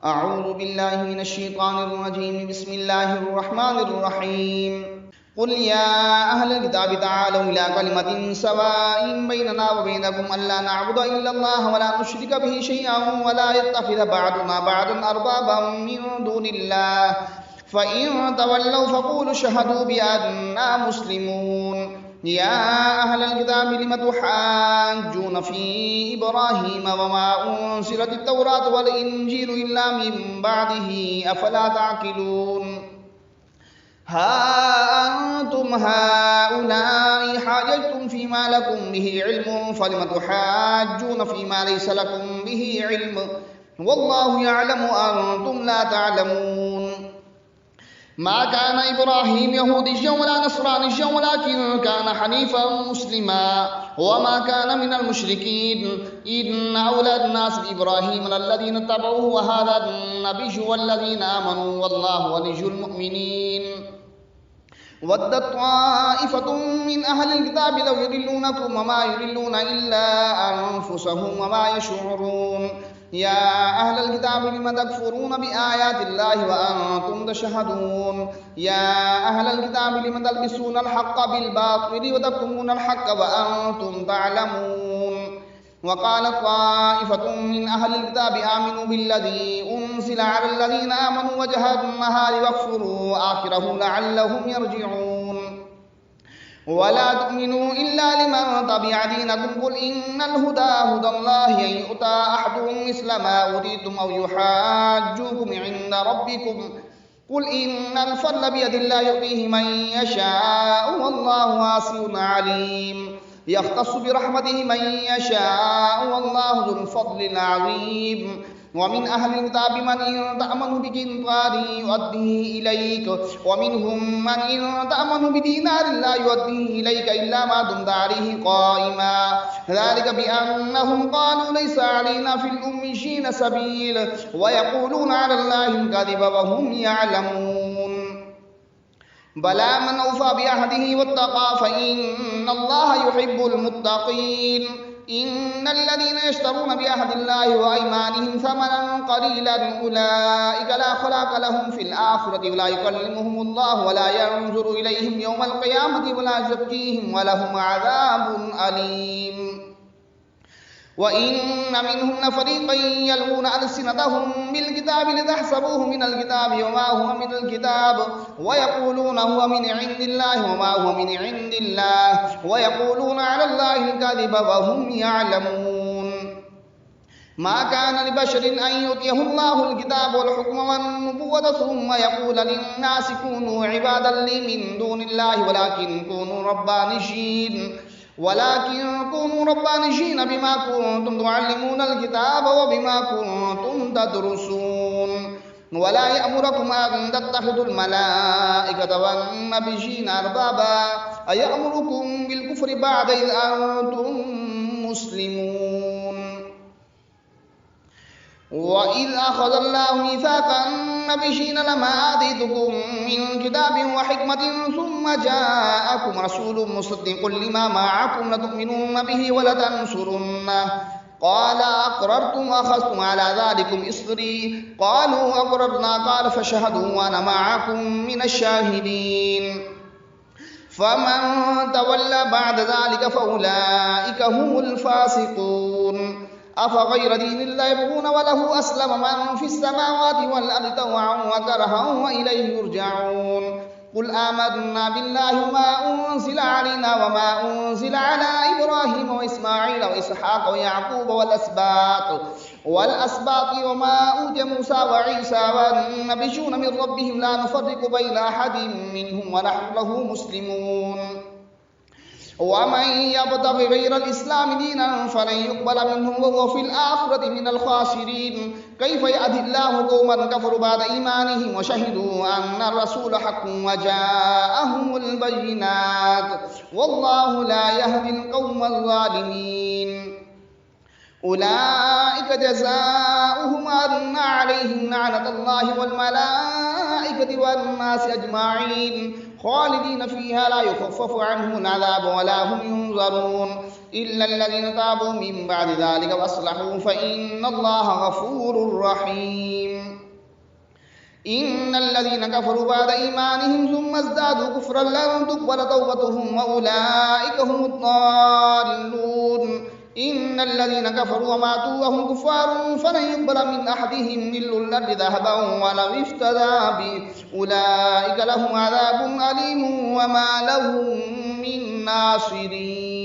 أعوذ بالله من الشيطان الرجيم. بسم الله الرحمن الرحيم. قل يا أهل الكتاب تعالوا إلى كلمة سواء بيننا وبينكم ألا نعبد إلا الله ولا نشرك به شيئا ولا يتخذ بعضنا بعضا أربابا من دون الله فإن تولوا فقولوا اشهدوا بأننا مسلمون. يا أهل الكتاب لم تحاجون في إبراهيم وما أنزلت التوراة والإنجيل إلا من بعده أفلا تعقلون. ها أنتم هؤلاء حاججتم فيما لكم به علم فلم تحاجون فيما ليس لكم به علم والله يعلم وأنتم لا تعلمون. ما كان إبراهيم يهوديا ولا نصرانيا ولكن كان حنيفا مسلما وما كان من المشركين. إن أولى الناس بإبراهيم الذين اتبعوه وهذا النبي والذين آمنوا والله ولي المؤمنين. ودت طائفة من أهل الكتاب لو يضلونكم وما يضلون إلا أنفسهم وما يشعرون. يا أهل الكتاب لم تكفرون بآيات الله وأنتم تشهدون. يا أهل الكتاب لم تلبسون الحق بالباطل وتكتمون الحق وأنتم تعلمون. وقال طائفة من أهل الكتاب آمنوا بالذي أنزل على الذين آمنوا وجه النهار واكفروا آخره لعلهم يرجعون. ولا تؤمنوا إلا لمن تبع دينكم قل إن الهدى هدى الله أن يؤتى أحدهم مثل ما أوتيتم أو يحاجوكم عند ربكم قل إن الفضل بيد الله يؤتيه من يشاء والله واسع عليم. يختص برحمته من يشاء والله ذو الفضل العظيم. ومن أهل الكتاب من إن تأمن بقنطار يؤديه إليك ومنهم من إن تأمن بدينار لا يؤديه إليك إلا ما دمت عليه قائما ذلك بأنهم قالوا ليس علينا في الأميين سبيل ويقولون على الله الكذب وهم يعلمون. بلى من أوفى بعهده واتقى فإن الله يحب المتقين. إن الذين يشترون بعهد الله وأيمانهم ثمنا قليلا أولئك لا خلاق لهم في الآخرة ولا يكلمهم الله ولا ينظر إليهم يوم القيامة ولا يزكيهم ولهم عذاب أليم. وإن منهم لفريقا يلوون ألسنتهم بالكتاب لتحسبوه من الكتاب وما هو من الكتاب ويقولون هو من عند الله وما هو من عند الله ويقولون على الله الكذب وهم يعلمون. ما كان لبشر أن يؤتيه الله الكتاب والحكم والنبوة ثم يقول للناس كونوا عبادا لي من دون الله ولكن كونوا ربانيين بما كنتم تعلمون الكتاب وبما كنتم تدرسون. ولا يأمركم أن تتخذوا الملائكة والنبيين أربابا أيأمركم بالكفر بعد إذ أنتم مسلمون. وإذ أخذ الله ميثاق النبيين لما آتيتكم من كتاب وحكمة ثم جاءكم رسول مصدق لما معكم لتؤمنون به ولتنصرنه قال أقررتم وأخذتم على ذلكم إصري قالوا أقررنا قال فاشهدوا وأنا معكم من الشاهدين. فمن تولى بعد ذلك فأولئك هم الفاسقون. أفغير دين الله يبغون وله أسلم من في السماوات والأرض طوعا وكرها وإليه يرجعون. قل آمنا بالله وما أنزل علينا وما أنزل على إبراهيم وإسماعيل وإسحاق ويعقوب والأسباط وما أوتي موسى وعيسى والنبيون من ربهم لا نفرق بين أحد منهم ونحن له مسلمون. ومن يبتغ غير الإسلام دينا فلن يقبل منه وهو في الآخرة من الخاسرين. كيف يهدي الله قوما كفروا بعد إيمانهم وشهدوا أن الرسول حق وجاءهم البينات والله لا يهدي القوم الظالمين. أولئك جزاؤهم أن عليهم لعنة الله والملائكة والناس أجمعين خالدين فيها لا يخفف عنهم العذاب ولا هم ينظرون إلا الذين تابوا من بعد ذلك وأصلحوا فإن الله غفور رحيم. إن الذين كفروا بعد إيمانهم ثم ازدادوا كفرا لن تقبل توبتهم وأولئك هم الضالون إن الذين كفروا وماتوا وهم كفار فلن يقبل من أحدهم ملء الأرض ذهبا ولو افتدى به أولئك لهم عذاب أليم وما لهم من ناصرين.